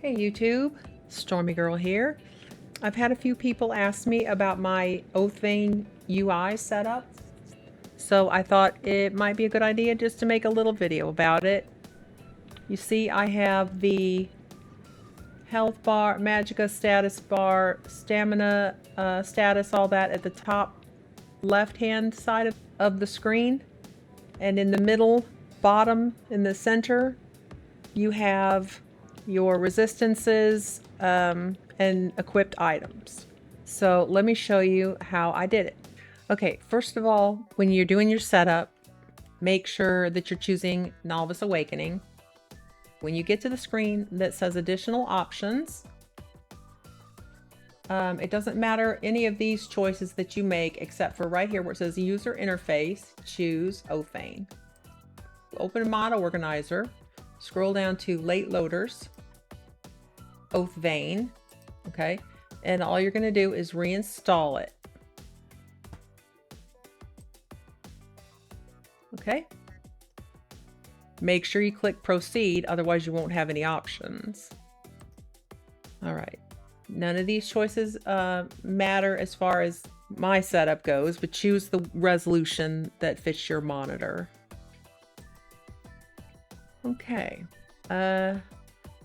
Hey YouTube, Stormiegrrl here. I've had a few people ask me about my Oathvein UI setup, so I thought it might be a good idea just to make a little video about it. You see I have the health bar, magicka status bar, stamina status, all that at the top left hand side of the screen, and in the middle bottom in the center you have your resistances and equipped items. So let me show you how I did it. Okay, first of all, when you're doing your setup, make sure that you're choosing Nolvus Awakening. When you get to the screen that says additional options, it doesn't matter any of these choices that you make except for right here where it says user interface, choose Oathvein. Open a mod organizer, scroll down to late loaders, Oathvein, okay, and all you're going to do is reinstall it. Okay, make sure you click proceed, otherwise you won't have any options. All right, none of these choices matter as far as my setup goes, but choose the resolution that fits your monitor. Okay,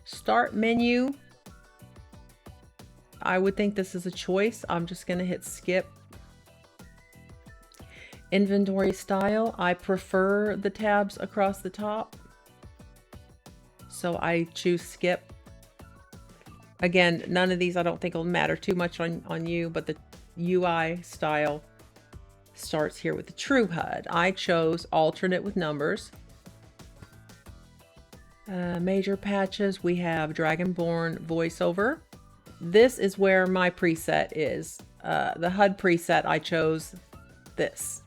start menu. I would think this is a choice. I'm just going to hit skip. Inventory style, I prefer the tabs across the top, so I choose skip. Again, none of these I don't think will matter too much on you, but the UI style starts here with the true HUD. I chose alternate with numbers. Major patches, we have Dragonborn voiceover. This is where my preset is. The HUD preset, I chose this.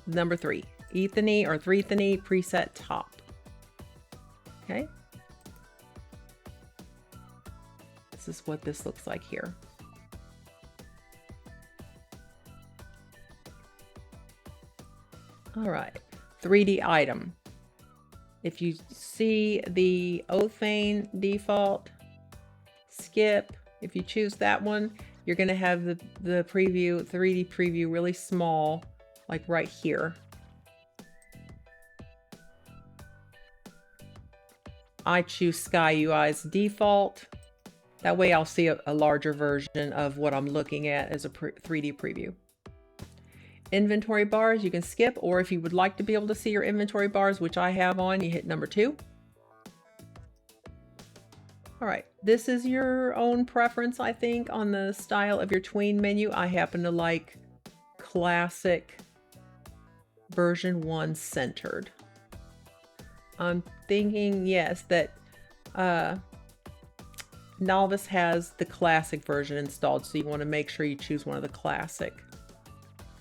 Number 3. Ethany or 3thany preset top. Okay. This is what this looks like here. All right. 3D item. If you see the Oathvein default, skip. If you choose that one, you're going to have the preview, 3D preview really small, like right here. I choose Sky UI's default. That way I'll see a larger version of what I'm looking at as a 3D preview. Inventory bars, you can skip, or if you would like to be able to see your inventory bars, which I have on, you hit number 2. All right, this is your own preference, I think, on the style of your tween menu. I happen to like classic version 1 centered. I'm thinking, yes, that Nolvus has the classic version installed, so you want to make sure you choose one of the classic.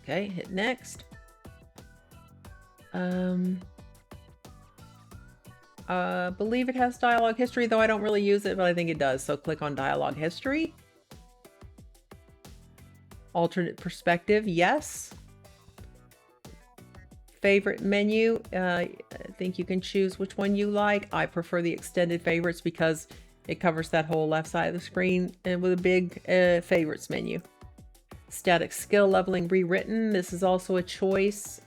Okay, hit next. Believe it has dialogue history, though I don't really use it, but I think it does. So click on dialogue history. Alternate perspective, yes. Favorite menu, I think you can choose which one you like. I prefer the extended favorites because it covers that whole left side of the screen and with a big favorites menu. Static skill leveling rewritten. This is also a choice.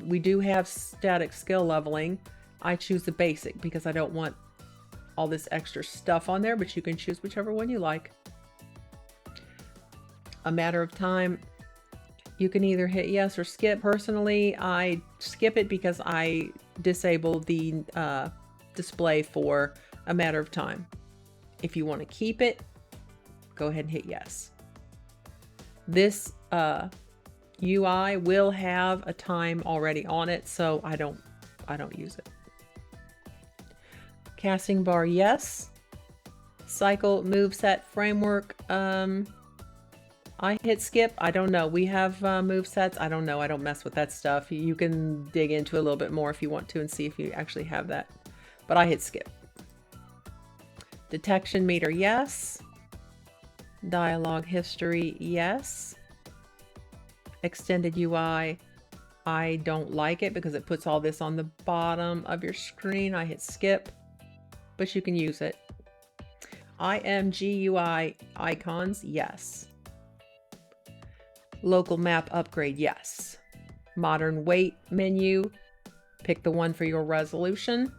We do have static skill leveling. I choose the basic because I don't want all this extra stuff on there, but you can choose whichever one you like. A matter of time. You can either hit yes or skip. Personally, I skip it because I disable the display for a matter of time. If you want to keep it, go ahead and hit yes. This UI will have a time already on it, so I don't use it. Casting bar, yes. Cycle moveset framework. I hit skip. I don't know. We have movesets. I don't know. I don't mess with that stuff. You can dig into a little bit more if you want to and see if you actually have that. But I hit skip. Detection meter, yes. Dialogue history, yes. Extended UI, I don't like it because it puts all this on the bottom of your screen. I hit skip, but you can use it. IMGUI icons, yes. Local map upgrade, yes. Modern weight menu, pick the one for your resolution.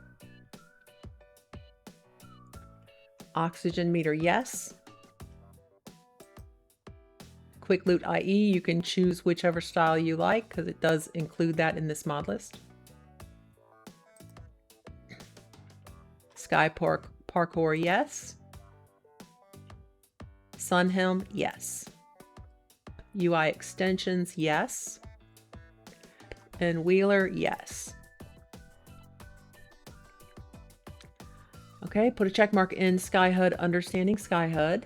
Oxygen meter, yes. Quick loot IE, you can choose whichever style you like because it does include that in this mod list. Sky parkour, yes. Sunhelm, yes. UI extensions, yes. And Wheeler, yes. Okay, put a check mark in SkyHUD, understanding SkyHUD.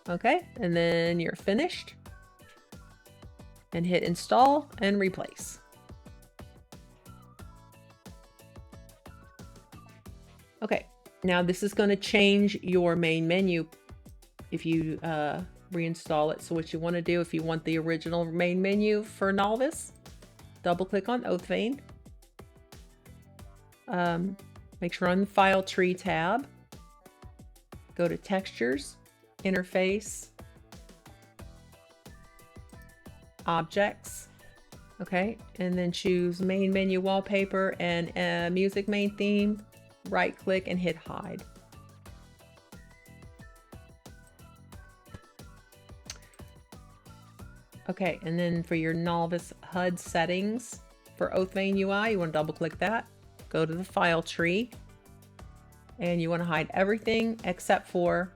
Okay, and then you're finished. And hit install and replace. Okay, now this is going to change your main menu if you reinstall it. So what you want to do, if you want the original main menu for Nolvus, double click on Oathvein. Make sure on the File Tree tab, go to Textures, Interface, Objects, okay, and then choose Main Menu Wallpaper and Music Main Theme. Right click and hit hide. Okay, and then for your Nolvus HUD settings for Oathvein UI, you want to double click that, go to the file tree, and you want to hide everything except for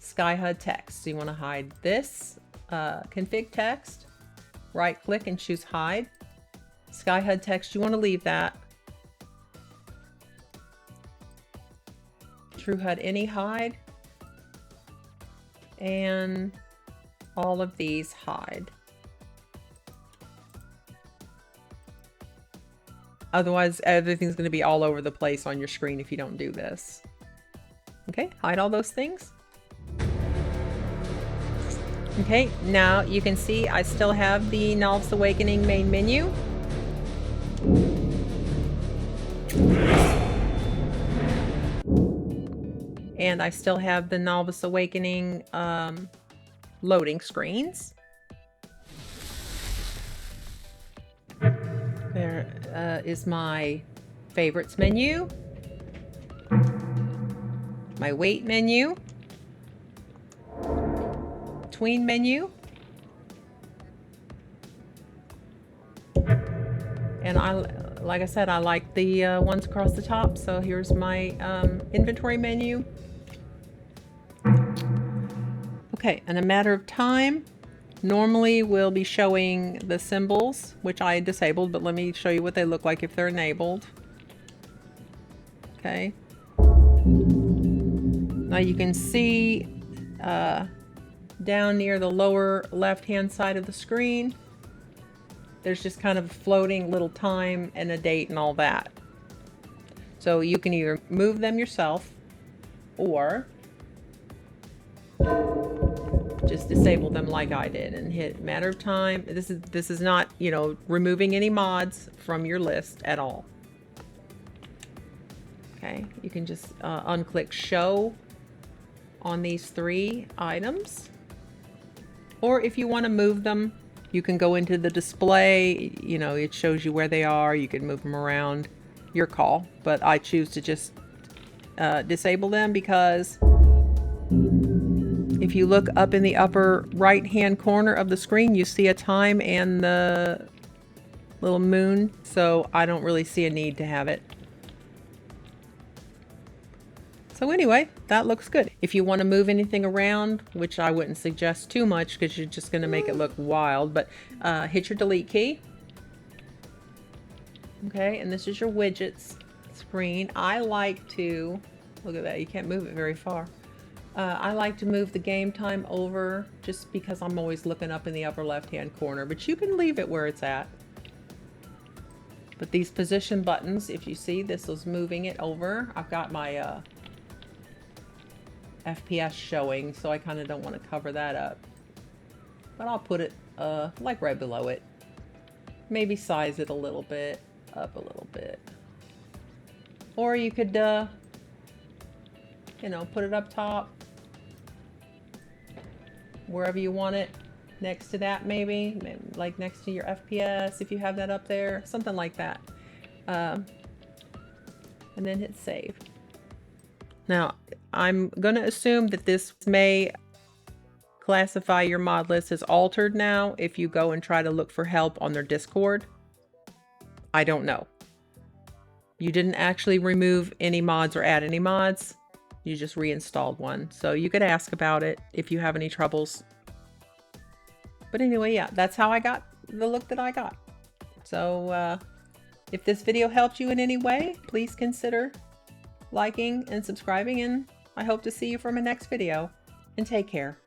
SkyHUD text. So you want to hide this config text, right click and choose hide. SkyHUD text, you want to leave that. TrueHUD any hide, and all of these hide. Otherwise, everything's going to be all over the place on your screen if you don't do this. Okay, hide all those things. Okay, now you can see I still have the Nolvus Awakening main menu. And I still have the Nolvus Awakening loading screens. There is my favorites menu, my weight menu, tween menu, and like I said, I like the ones across the top. So here's my inventory menu. Okay, in a matter of time, normally we'll be showing the symbols, which I disabled, but let me show you what they look like if they're enabled. Okay. Now you can see down near the lower left-hand side of the screen, there's just kind of a floating little time and a date and all that. So you can either move them yourself or just disable them like I did and hit matter of time. This is not, you know, removing any mods from your list at all. Okay, you can just unclick show on these 3 items. Or if you want to move them, you can go into the display, you know, it shows you where they are. You can move them around, your call. But I choose to just disable them because if you look up in the upper right-hand corner of the screen, you see a time and the little moon. So I don't really see a need to have it. So anyway, that looks good. If you want to move anything around, which I wouldn't suggest too much because you're just going to make it look wild, but hit your delete key. Okay, and this is your widgets screen. I like to, look at that, you can't move it very far. I like to move the game time over just because I'm always looking up in the upper left-hand corner, but you can leave it where it's at. But these position buttons, if you see, this was moving it over. I've got my FPS showing, so I kind of don't want to cover that up. But I'll put it like right below it. Maybe size it a little bit, up a little bit. Or you could you know, put it up top, wherever you want it. Next to that, maybe like next to your FPS, if you have that up there, something like that. And then hit save. Now, I'm going to assume that this may classify your mod list as altered now if you go and try to look for help on their Discord. I don't know. You didn't actually remove any mods or add any mods. You just reinstalled one. So you could ask about it if you have any troubles. But anyway, yeah, that's how I got the look that I got. So if this video helped you in any way, please consider liking and subscribing, and I hope to see you for my next video. And take care.